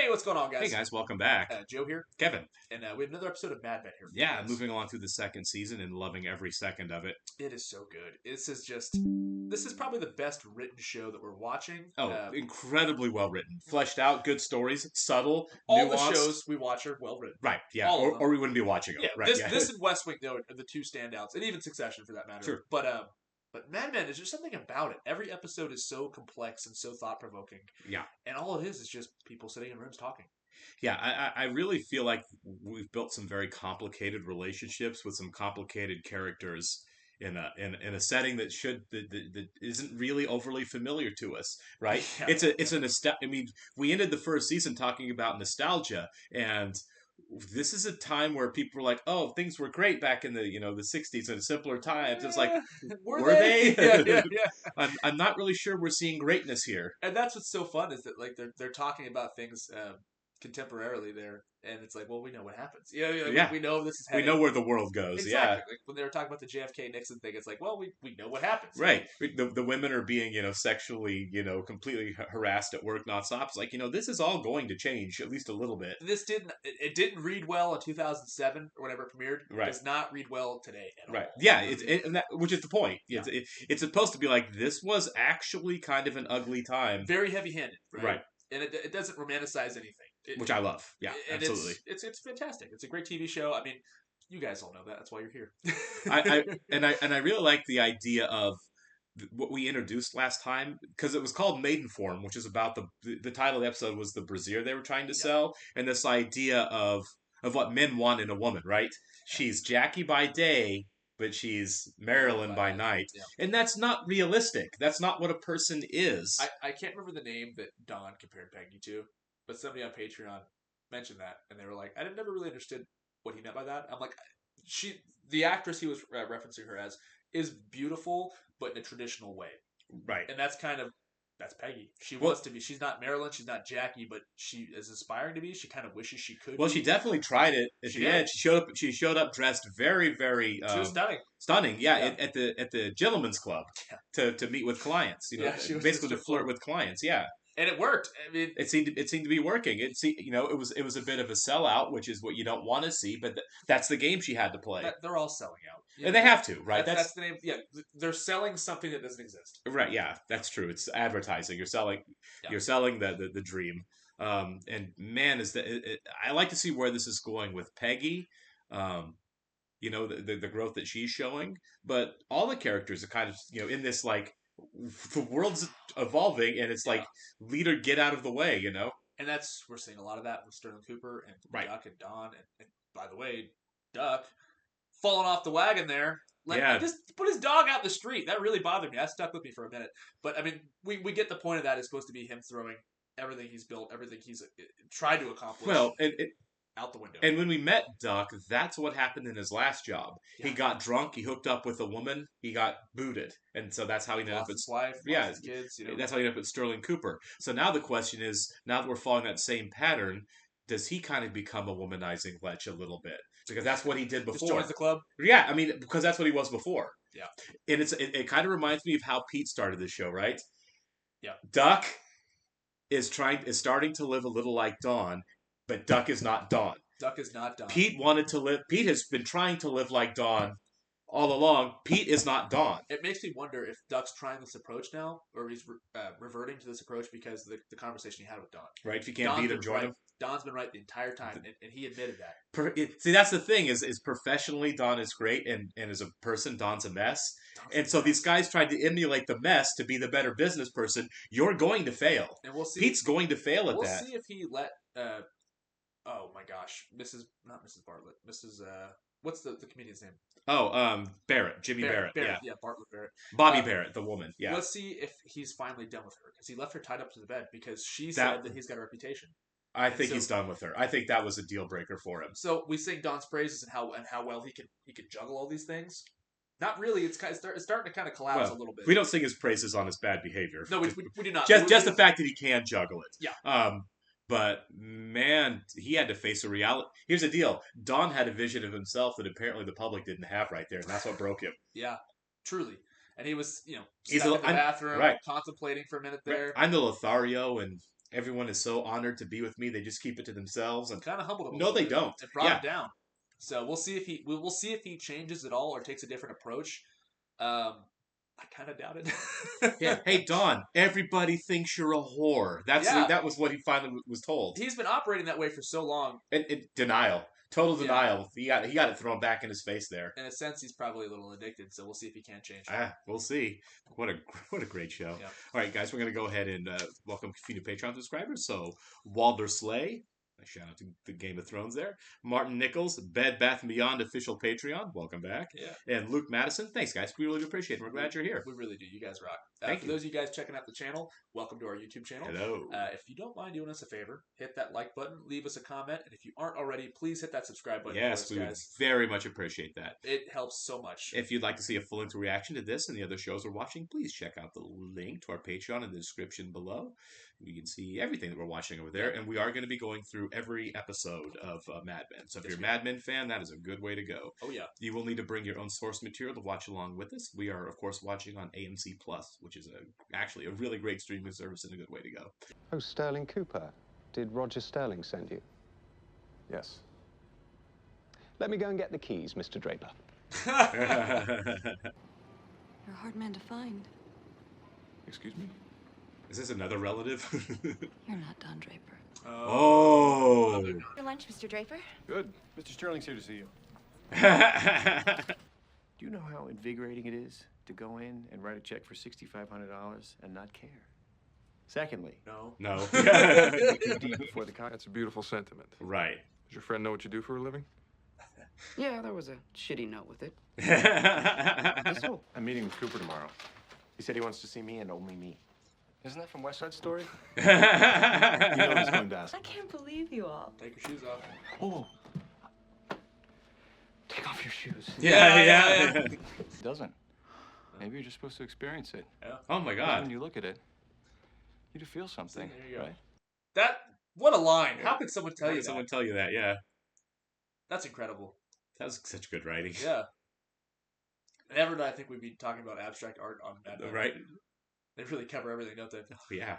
Hey, what's going on, Hey guys? guys, welcome back. Joe here, Kevin. and we have another episode of Mad Men here for you Yeah, guys. moving along through the second season and loving every second of it. It is so good. This is probably the best written show that we're watching. Oh, incredibly well written. Fleshed out, good stories, subtle, All the nuanced. shows we watch are well written. Right, yeah. All of Or them. we wouldn't be watching them. Yeah, Right, this yeah. this and West Wing, though, are the two standouts, and even Succession for that matter. Sure. But Mad Men is just something about it. Every episode is so complex and so thought provoking. Yeah. And all it is just people sitting in rooms talking. Yeah, I really feel like we've built some very complicated relationships with some complicated characters in a setting that isn't really overly familiar to us, right? Yeah. I mean, we ended the first season talking about nostalgia, and this is a time where people were like, "Oh, things were great back in the '60s and simpler times." It's like, Were were they? they? Yeah. I'm not really sure we're seeing greatness here. And that's what's so fun is that like they're talking about things contemporarily there, and it's like, well, we know what happens. Yeah, we know this is we heading. know where the world goes. Yeah. Exactly. Like when they were talking about the JFK Nixon thing, it's like, well, we know what happens. Right. The women are being, sexually, completely harassed at work nonstop. It's like, this is all going to change at least a little bit. It didn't read well in 2007 or whenever it premiered. Right. It does not read well today at Right. all. Yeah. Which is the point. Yeah. It's supposed to be like, this was actually kind of an ugly time. Very heavy-handed. Right. And it doesn't romanticize anything. Which I love. Yeah, and absolutely. It's fantastic. It's a great TV show. I mean, you guys all know that. That's why you're here. I really like the idea of what we introduced last time, because it was called Maidenform, which is about the title of the episode was the brassiere they were trying to sell, and this idea of what men want in a woman, right? She's Jackie by day, but she's Marilyn by night. Yeah. And that's not realistic. That's not what a person is. I can't remember the name that Don compared Peggy to, but somebody on Patreon mentioned that, and they were like, I never really understood what he meant by that. I'm like, the actress he was referencing her as, is beautiful, but in a traditional way. Right. And that's Peggy. She wants to be. She's not Marilyn. She's not Jackie, but she is aspiring to be. She kind of wishes she could. Well, she definitely tried it at the end. She showed up dressed very, very. She was stunning. Stunning, yeah. At the gentleman's club to meet with clients. Basically to flirt with clients. Yeah. And it worked. I mean, it seemed to be working. It was a bit of a sellout, which is what you don't want to see, but that's the game she had to play. They're all selling out, and they have to, right? That's the name. Yeah, they're selling something that doesn't exist. Right. Yeah, that's true. It's advertising. You're selling the dream. And man, I like to see where this is going with Peggy. The growth that she's showing, but all the characters are kind of in this like. The world's evolving, and it's like, leader, get out of the way, And we're seeing a lot of that with Sterling Cooper and Duck and Don, and by the way, Duck falling off the wagon there. Just put his dog out in the street. That really bothered me. That stuck with me for a minute. But I mean, we get the point of that. It's supposed to be him throwing everything he's built, everything he's tried to accomplish. Well, out the window. And when we met Duck, that's what happened in his last job. Yeah. He got drunk. He hooked up with a woman. He got booted, and so that's how he ended up with his wife. His kids. That's how he ended up with Sterling Cooper. So now the question is, now that we're following that same pattern, does he kind of become a womanizing lech a little bit? Because that's what he did before. Just joins the club. Yeah, I mean, because that's what he was before. Yeah, and it kind of reminds me of how Pete started this show, right? Yeah, Duck is starting to live a little like Dawn, but Duck is not Dawn. Duck is not Dawn. Pete has been trying to live like Dawn all along. Pete is not Dawn. It makes me wonder if Duck's trying this approach now, or he's reverting to this approach because of the conversation he had with Dawn. Right? If you can't beat him, join him. Don's been right the entire time, and he admitted that. See, that's the thing, is professionally, Dawn is great, and as a person, Dawn's a mess. So these guys tried to emulate the mess to be the better business person. You're going to fail. And we'll see. Pete's going to fail at that. We'll see if he let... oh my gosh, not Mrs. Bartlett, Mrs. What's the comedian's name? Oh, Barrett, Jimmy Barrett. Yeah, Bartlett Barrett. Bobby Barrett, the woman. Yeah. Let's see if he's finally done with her, because he left her tied up to the bed because she said that he's got a reputation. I think he's done with her. I think that was a deal breaker for him. So we sing Don's praises and how well he can juggle all these things. Not really. It's starting to kind of collapse a little bit. We don't sing his praises on his bad behavior. No, we do not. Just the fact that he can juggle it. Yeah. But man, he had to face a reality. Here's the deal: Don had a vision of himself that apparently the public didn't have right there, and that's what broke him. Yeah, truly. And he was, stuck in the bathroom, contemplating for a minute there. I'm the Lothario, and everyone is so honored to be with me. They just keep it to themselves and kind of humbled him. No, they don't. It brought him down. So we'll see if he changes at all or takes a different approach. I kind of doubt it. Yeah. Hey, Dawn. Everybody thinks you're a whore. That was what he finally was told. He's been operating that way for so long. And denial. Total denial. Yeah. He got it thrown back in his face there. In a sense, he's probably a little addicted. So we'll see if he can change. We'll see. What a great show. Yeah. All right, guys, we're gonna go ahead and welcome a few new Patreon subscribers. So Walder Slay. A shout out to the Game of Thrones there. Martin Nichols, Bed Bath & Beyond official Patreon. Welcome back. Yeah. And Luke Madison. Thanks, guys. We really appreciate it. We're glad you're here. We really do. You guys rock. Thank you. For those of you guys checking out the channel, welcome to our YouTube channel. Hello. If you don't mind doing us a favor, hit that like button, leave us a comment, and if you aren't already, please hit that subscribe button. Yes, we would very much appreciate that. It helps so much. If you'd like to see a full-length reaction to this and the other shows we're watching, please check out the link to our Patreon in the description below. You can see everything that we're watching over there, and we are going to be going through every episode of Mad Men. So if you're a Mad Men fan, that is a good way to go. Oh, yeah. You will need to bring your own source material to watch along with us. We are, of course, watching on AMC Plus, which is actually a really great streaming service and a good way to go. Oh, Sterling Cooper. Did Roger Sterling send you? Yes. Let me go and get the keys, Mr. Draper. You're a hard man to find. Excuse me? Is this another relative? You're not Don Draper. Oh. For lunch, Mr. Draper? Good. Mr. Sterling's here to see you. Do you know how invigorating it is to go in and write a check for $6,500 and not care? Secondly, No. deep before the car. That's a beautiful sentiment. Right. Does your friend know what you do for a living? Yeah, there was a shitty note with it. I'm meeting with Cooper tomorrow. He said he wants to see me and only me. Isn't that from West Side Story? You know he's going to ask. I can't believe you all. Take your shoes off. Oh. Take off your shoes. Yeah. It doesn't. Maybe you're just supposed to experience it. Yeah. Oh my God. When you look at it, you do feel something. There you go. Right? What a line. How could someone tell you that? Someone tell you that, yeah. That's incredible. That was such good writing. Yeah. Never did I think we'd be talking about abstract art on Mad Men. Right. They really cover everything, don't they? Oh, yeah.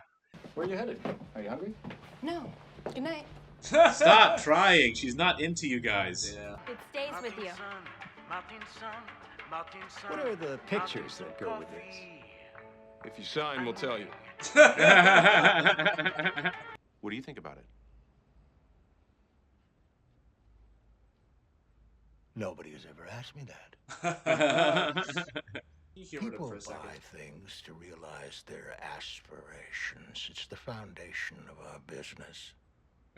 Where are you headed? Are you hungry? No. Good night. Stop trying. She's not into you guys. Yeah. It stays with you. What are the pictures that go with this? If you sign, we'll tell you. What do you think about it? Nobody has ever asked me that. People buy things to realize their aspirations. It's the foundation of our business.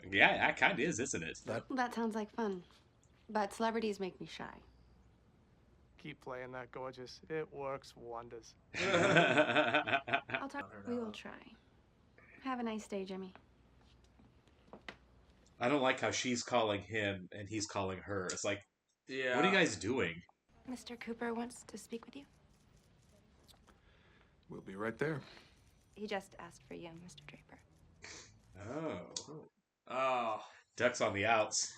Yeah, that kind of is, isn't it? Well, that sounds like fun. But celebrities make me shy. Keep playing that, gorgeous. It works wonders. I'll talk. We will try. Have a nice day, Jimmy. I don't like how she's calling him and he's calling her. It's like, yeah. What are you guys doing? Mr. Cooper wants to speak with you. We'll be right there. He just asked for you, Mr. Draper. Oh. Duck's on the outs.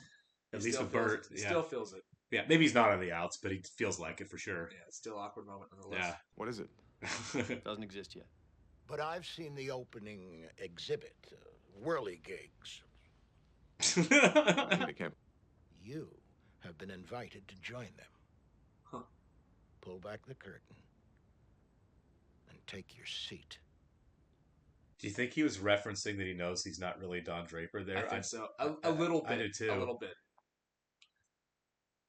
At least with Bert. He still feels it. Yeah, maybe he's not on the outs, but he feels like it for sure. Yeah, it's still an awkward moment nonetheless. Yeah. What is it? Doesn't exist yet. But I've seen the opening exhibit, whirligigs. You have been invited to join them. Huh. Pull back the curtain and take your seat. Do you think he was referencing that he knows he's not really Don Draper there? I think so. A little bit. I do too. A little bit.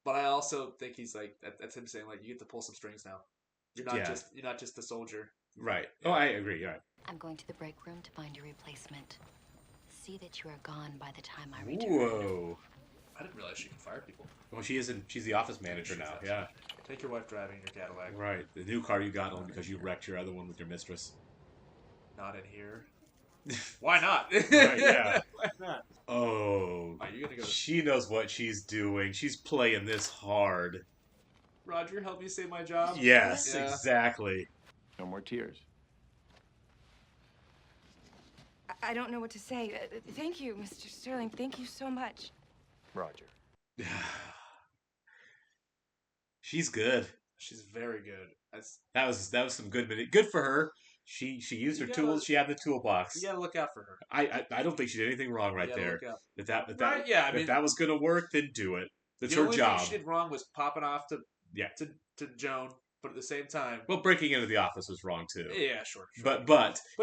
But I also think he's like, that's him saying, like, you get to pull some strings now. You're not just a soldier. Right. Yeah. Oh, I agree. Right. I'm going to the break room to find a replacement. See that you are gone by the time I return. Whoa. I didn't realize she can fire people. Well, she's the office manager now. Yeah. Take your wife driving your Cadillac. Right. The new car you got only because you wrecked your other one with your mistress. Not in here. Why not? Right, yeah. Why not? Oh. Are you gonna go she knows what she's doing. She's playing this hard. Roger, help me save my job? Yes, yeah. Exactly. No more tears. I don't know what to say. Thank you, Mr. Sterling. Thank you so much. Roger. She's good. She's very good. That was some good for her. She used her tools. She had the toolbox. You gotta look out for her. I don't think she did anything wrong right there. If that was gonna work, then do it. That's her job. The only thing she did wrong was popping off to Joan, but at the same time, well, breaking into the office was wrong too. Yeah, sure. But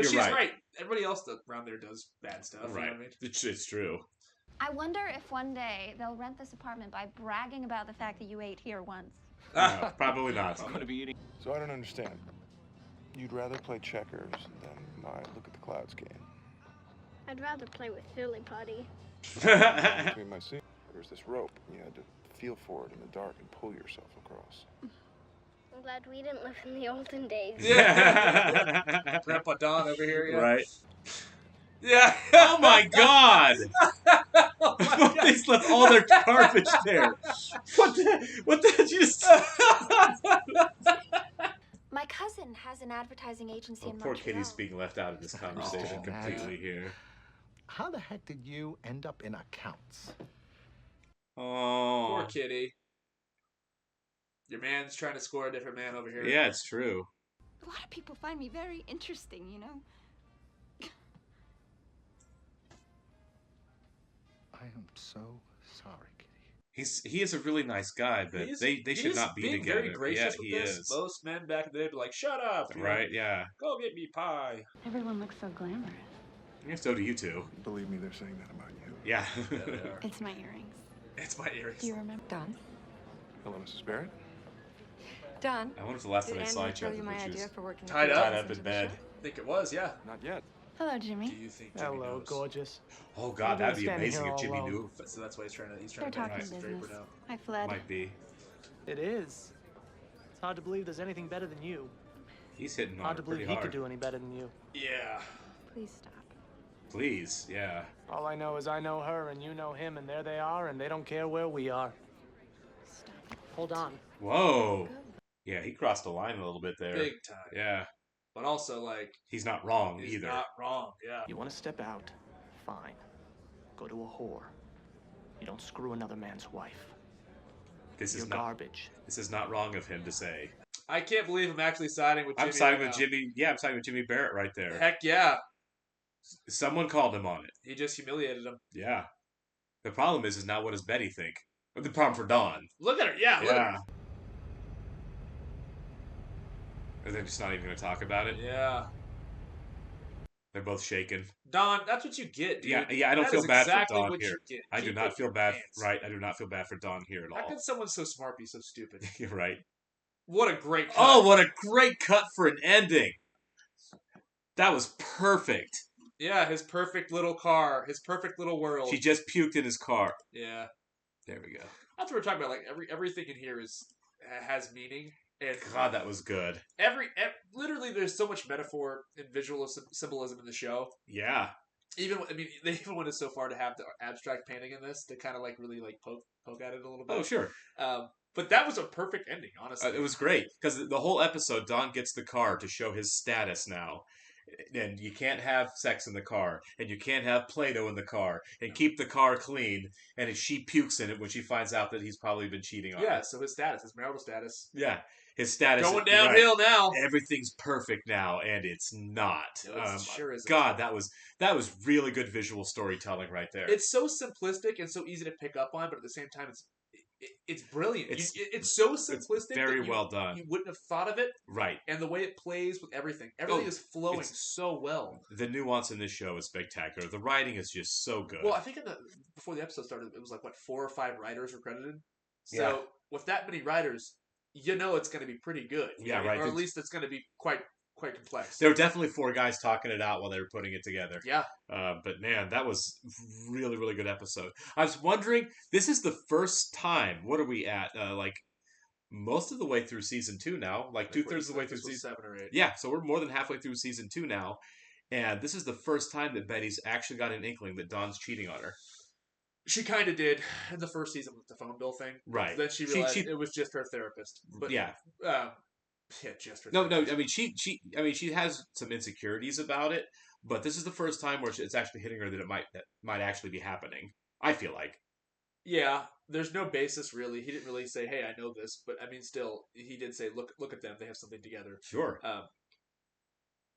she's you're right. Everybody else around there does bad stuff. Right. You know what I mean? It's true. I wonder if one day they'll rent this apartment by bragging about the fact that you ate here once. No, probably not. I'm gonna be eating. So I don't understand. You'd rather play checkers than my look at the clouds game. I'd rather play with Silly Putty. Between my seat, there's this rope. You had to feel for it in the dark and pull yourself across. I'm glad we didn't live in the olden days. Yeah. Grandpa Don over here. Yeah. Right. Yeah. Oh my God. They left all their garbage there. What the just? My cousin has an advertising agency in Poor Montreal. Kitty's being left out of this conversation completely here. How the heck did you end up in accounts? Oh. Poor Kitty. Your man's trying to score a different man over here. Yeah, it's true. A lot of people find me very interesting, you know? I am so sorry, Kitty. He is a really nice guy, but they should not be together. Very gracious yeah, with this. Is. Most men back in the day would be like, "Shut up!" Right? Yeah. Go get me pie. Everyone looks so glamorous. Yeah, so do you two. Believe me, they're saying that about you. Yeah. It's my earrings. It's my earrings. Do you remember Don? Hello, Mrs. Barrett. Don. I wonder if the last time they saw each other, you my idea for working tied up in bed. I think it was, yeah. Not yet. Hello, Jimmy. Do you think Jimmy Hello, knows? gorgeous. Oh God, that'd be amazing if Jimmy knew. So that's why he's trying to They're talking business. Draper now. I fled. Might be. It is. It's hard to believe there's anything better than you. He's hitting on Hard to it pretty believe he hard. could do any better than you. Yeah. Please stop. Please, yeah. All I know is I know her and you know him, and there they are, and they don't care where we are. Stop. Hold on. Whoa. Yeah, he crossed the line a little bit there. Big time. Yeah. But also, like... He's not wrong he's either. not wrong, yeah. You want to step out? Fine. Go to a whore. You don't screw another man's wife. This You're is not garbage. This is not wrong of him to say. I can't believe I'm actually siding with Jimmy. I'm siding right with now. Jimmy. Yeah, I'm siding with Jimmy Barrett right there. Heck yeah. Someone called him on it. He just humiliated him. Yeah. The problem is now what does Betty think? The problem for Dawn. Look at her. Yeah. Look at her. Are they just not even going to talk about it? Yeah. They're both shaken. Don, that's what you get, dude. Yeah, I don't feel bad exactly for Dawn what here. You get. I do not feel bad. Right, I do not feel bad for Dawn here at all. How can someone so smart be so stupid? You're right. What a great cut. Oh, what a great cut for an ending. That was perfect. Yeah, his perfect little car, his perfect little world. She just puked in his car. Yeah. There we go. That's what we're talking about. Like everything in here has meaning. And God, that was good. Literally, there's so much metaphor and visual symbolism in the show. Yeah. They even went so far to have the abstract painting in this to kind of like really like poke at it a little bit. Oh, sure. But that was a perfect ending, honestly. It was great because the whole episode, Don gets the car to show his status now. And you can't have sex in the car, and you can't have Play-Doh in the car, and keep the car clean. And if she pukes in it when she finds out that he's probably been cheating on her. Yeah, so his marital status. Yeah, his status going downhill now. Everything's perfect now, and it's not. It sure isn't. God, that was really good visual storytelling right there. It's so simplistic and so easy to pick up on, but at the same time, it's brilliant. It's so simplistic. It's very well done. You wouldn't have thought of it. Right. And the way it plays with everything. Everything is flowing so well. The nuance in this show is spectacular. The writing is just so good. Well, I think before the episode started, it was like, 4 or 5 writers were credited? So with that many writers, you know it's going to be pretty good. Yeah, right. Or at least it's going to be quite complex. There were definitely 4 guys talking it out while they were putting it together. Yeah. But man, that was really, really good episode. I was wondering, this is the first time, what are we at? Like most of the way through season 2 now, like 2/3 of the way through season 7 or 8. Yeah, so we're more than halfway through season 2 now. And this is the first time that Betty's actually got an inkling that Don's cheating on her. She kind of did in the first season with the phone bill thing. Right. Then she realized it was just her therapist. But yeah. Yeah, just her No. I mean, she has some insecurities about it, but this is the first time where it's actually hitting her that that might actually be happening. I feel like. Yeah, there's no basis really. He didn't really say, "Hey, I know this," but I mean, still, he did say, "Look at them. They have something together." Sure.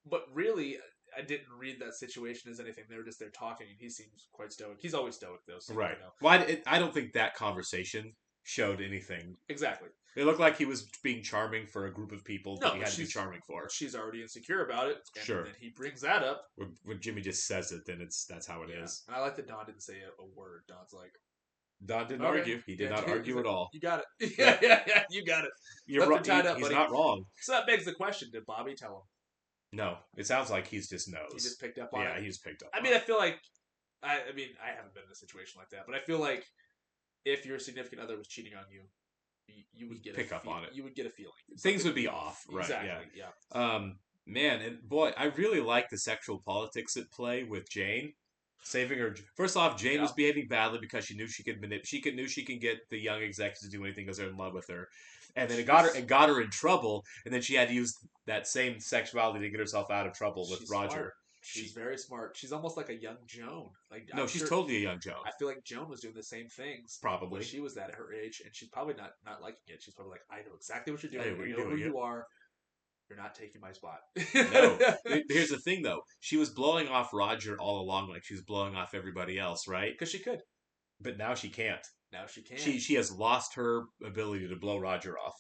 But really, I didn't read that situation as anything. They were just there talking, and he seems quite stoic. He's always stoic, though. So, right. You know. Well, I don't think that conversation showed anything. Exactly. It looked like he was being charming for a group of people that he had to be charming for. She's already insecure about it. And sure. then he brings that up. When Jimmy just says it, then that's how it is. And I like that Don didn't say a word. Don's like... Don didn't argue. He did not argue at all. You got it. yeah, you got it. You're right. He's not wrong. So that begs the question, did Bobby tell him? No. It sounds like he just knows. He just picked up on it? Yeah, he just picked up I feel like... I haven't been in a situation like that, but I feel like if your significant other was cheating on you, you would get pick up on it. You would get a feeling. Things would be off, right? Exactly, yeah. Man, and boy, I really like the sexual politics at play with Jane. Saving her. First off, Jane was behaving badly because she knew she could get the young executives to do anything because they're in love with her, and then it got her in trouble, and then she had to use that same sexuality to get herself out of trouble with Roger. Smart. She's very smart. She's almost like a young Joan. No, she's totally a young Joan. I feel like Joan was doing the same things. Probably. When she was at her age, and she's probably not liking it. She's probably like, I know exactly what you're doing. I know who you are. You're not taking my spot. No. Here's the thing, though. She was blowing off Roger all along like she was blowing off everybody else, right? Because she could. But now she can't. Now she can't. She has lost her ability to blow Roger off.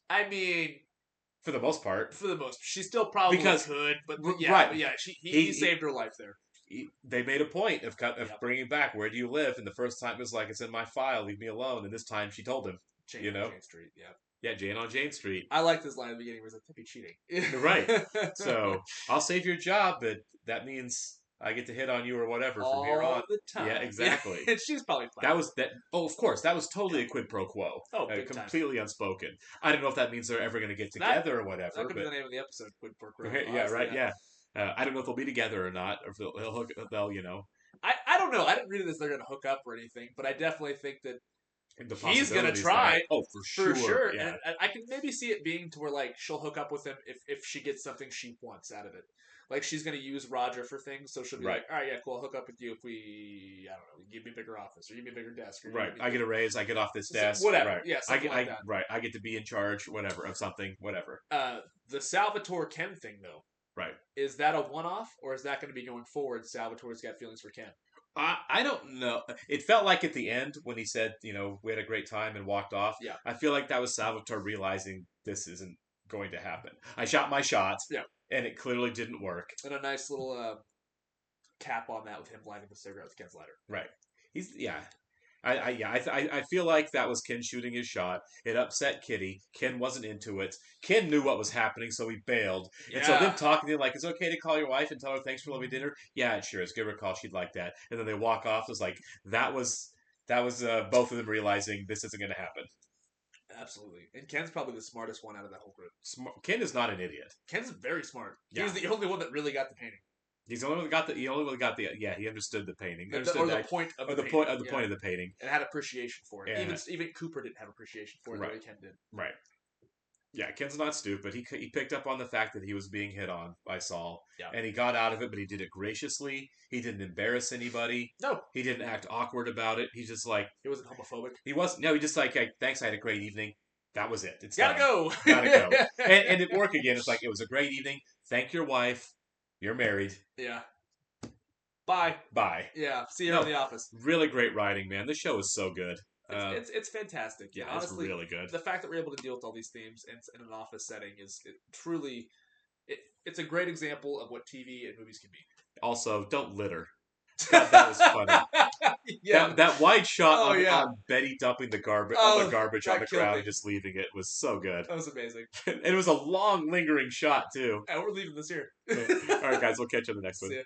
I mean... For the most part. She still probably could, but yeah, right. But yeah, he saved her life there. They made a point of bringing back, where do you live? And the first time it was like, it's in my file, leave me alone. And this time she told him. Jane on Jane Street, yeah. Yeah, Jane on Jane Street. I like this line at the beginning where it's like, "Could be cheating." Right. So, I'll save your job, but that means I get to hit on you or whatever from here on. All the time. Yeah, exactly. And she's probably fine. That was that. Oh, of course, that was totally a quid pro quo. Oh, big completely time. unspoken. I don't know if that means they're ever going to get together or whatever. That could be the name of the episode, quid pro quo. Yeah, right. Yeah. I don't know if they'll be together or not, or if they'll you know. I don't know. I didn't read it as they're going to hook up or anything, but I definitely think that he's going to try. There. Oh, for sure. Yeah. And I can maybe see it being to where like she'll hook up with him if she gets something she wants out of it. Like she's going to use Roger for things, so she'll be like, all right, yeah, cool, I'll hook up with you if we, I don't know, give me a bigger office or give me a bigger desk. Or right. I get a raise. I get off this desk. Whatever. Right. Yeah, something like that. Right. I get to be in charge, whatever, of something, whatever. The Salvatore Ken thing, though. Right. Is that a one-off, or is that going to be going forward? Salvatore's got feelings for Ken. I don't know. It felt like at the end when he said, you know, we had a great time and walked off. Yeah. I feel like that was Salvatore realizing this isn't going to happen. I shot my shot. Yeah. And it clearly didn't work. And a nice little cap on that with him lighting the cigarette with Ken's lighter. Right. I feel like that was Ken shooting his shot. It upset Kitty. Ken wasn't into it. Ken knew what was happening, so he bailed. Yeah. And so them talking to him like, it's okay to call your wife and tell her thanks for loving dinner? Yeah, it sure is. Give her a call. She'd like that. And then they walk off. It was like, that was both of them realizing this isn't going to happen. Absolutely. And Ken's probably the smartest one out of that whole group. Ken is not an idiot. Ken's very smart. Yeah. He's the only one that really got the painting. He's the only one that got the he understood the painting. The point of the painting. And had appreciation for it. Yeah. Even Cooper didn't have appreciation for it the way Ken did. Right. Yeah, Ken's not stupid. He picked up on the fact that he was being hit on by Saul. Yeah. And he got out of it, but he did it graciously. He didn't embarrass anybody. No. He didn't act awkward about it. He's just like... He wasn't homophobic. He wasn't. No, he just like, thanks, I had a great evening. That was it. It's Gotta go. Gotta go. And at work again, it's like, it was a great evening. Thank your wife. You're married. Yeah. Bye. Yeah. See you in the office. Really great writing, man. This show is so good. It's fantastic. Yeah, honestly, it's really good. The fact that we're able to deal with all these themes in an office setting is truly... It's a great example of what TV and movies can be. Also, don't litter. That was funny. Yeah. That wide shot on Betty dumping the garbage on the ground and just leaving it was so good. That was amazing. And it was a long, lingering shot, too. And we're leaving this here. All right, guys. We'll catch you on the next one. See ya.